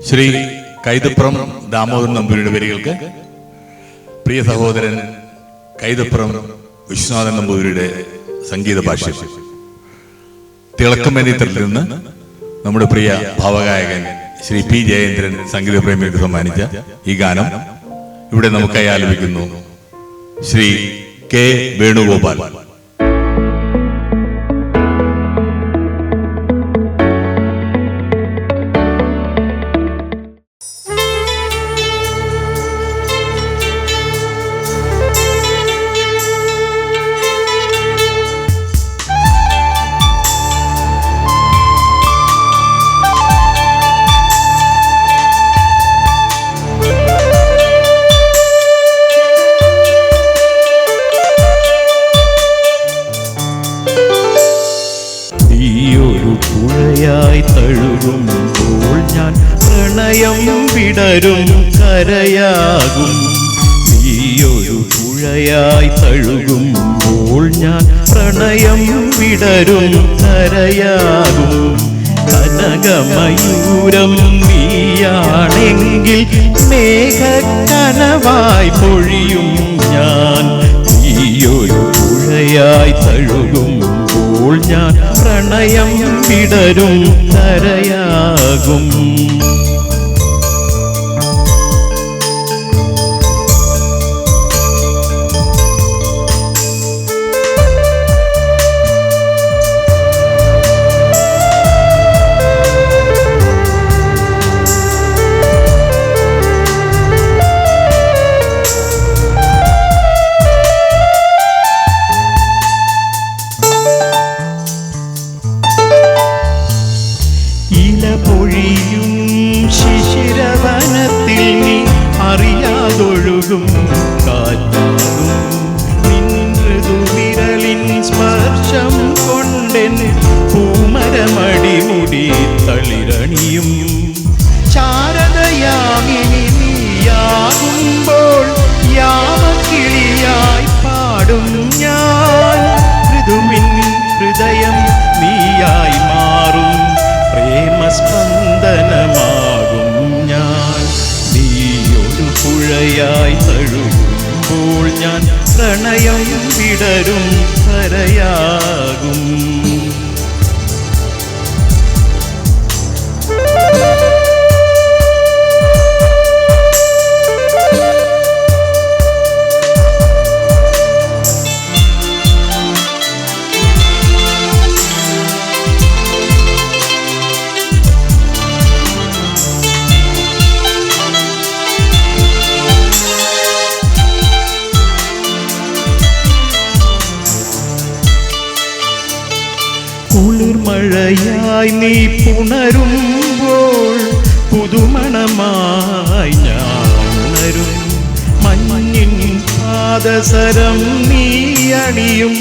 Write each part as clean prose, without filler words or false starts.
ശ്രീ കൈതപ്രം ദാമോദരൻ നമ്പൂതിരിയുടെ വരികൾക്ക് പ്രിയ സഹോദരൻ കൈതപ്രം വിശ്വനാഥൻ നമ്പൂതിരിയുടെ സംഗീത ഭാഷ്യം. തിളക്കമേനിത്രത്തിൽ നിന്ന് നമ്മുടെ പ്രിയ ഭാവഗായകൻ ശ്രീ പി ജയേന്ദ്രൻ സംഗീത പ്രേമികൾക്ക് സമ്മാനിച്ച ഈ ഗാനം ഇവിടെ നമുക്കായി ആലപിക്കുന്നു ശ്രീ കെ വേണുഗോപാൽ. പുഴയായി തഴുകുമ്പോൾ ഞാൻ പ്രണയം വിടരും കരയാകും. നീയൊരു പുഴയായി തഴുകുമ്പോൾ ഞാൻ പ്രണയം വിടരും കരയാകും. കനകമയൂരം നീയാണെങ്കിൽ മേഘക്കനവായി പൊഴിയും ഞാൻ. നീയൊരു പുഴയായി തഴുകുമ്പോൾ ഞാൻ പ്രണയം വിടരും കരയാകും. പൊഴിയും ശിശിരവനത്തിൽ നീ അറിയാതൊഴുകും കാറ്റാകും. നിൻ മൃദുവിരലിൻ സ്പർശം കൊണ്ടെൻ പൂമരമടിമുടി തളിരണിയും. ശാരദയാമിനി നീയാകുമ്പോൾ യാമക്കിളിയായി പാടും ഞാൻ. മൃദുവിൻ ഹൃദയം നീയായി മാറും പ്രേമസ്പന്ദനമാകും ഞാൻ. നീയൊരു പുഴയായി തഴുകുമ്പോൾ ഞാൻ പ്രണയം വിടരും കരയാകും. കുളിർമഴയായി നീ പുണരുമ്പോൾ പുതുമണമായി ഞാൻ ഉണരും. മഞ്ഞിൻ പാദസരം നീ അണിയും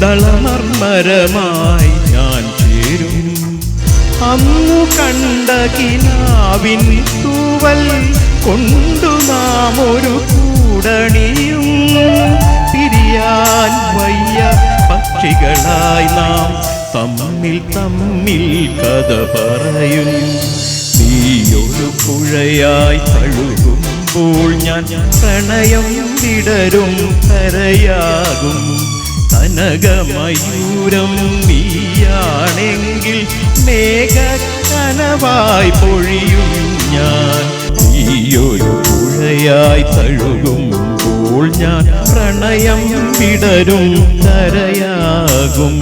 ദളമർമരമായി ഞാൻ ചേരും. അന്നു കണ്ട കിനാവിൻ തൂവൽ കൊണ്ടു നാം ഒരു കൂടണിയും. പിരിയാൻ വയ്യ പക്ഷികളായി നാം തമ്മിൽ തമ്മിൽ കഥ പറയും. നീയൊരു പുഴയായി തഴുകുമ്പോൾ ഞാൻ പ്രണയം വിടരും കരയാകും. കനകമയൂരം നീയാണെങ്കിൽ മേഘക്കനവായി പൊഴിയും ഞാൻ. നീയൊരു പുഴയായി തഴുകുമ്പോൾ ഞാൻ പ്രണയം വിടരും കരയാകും.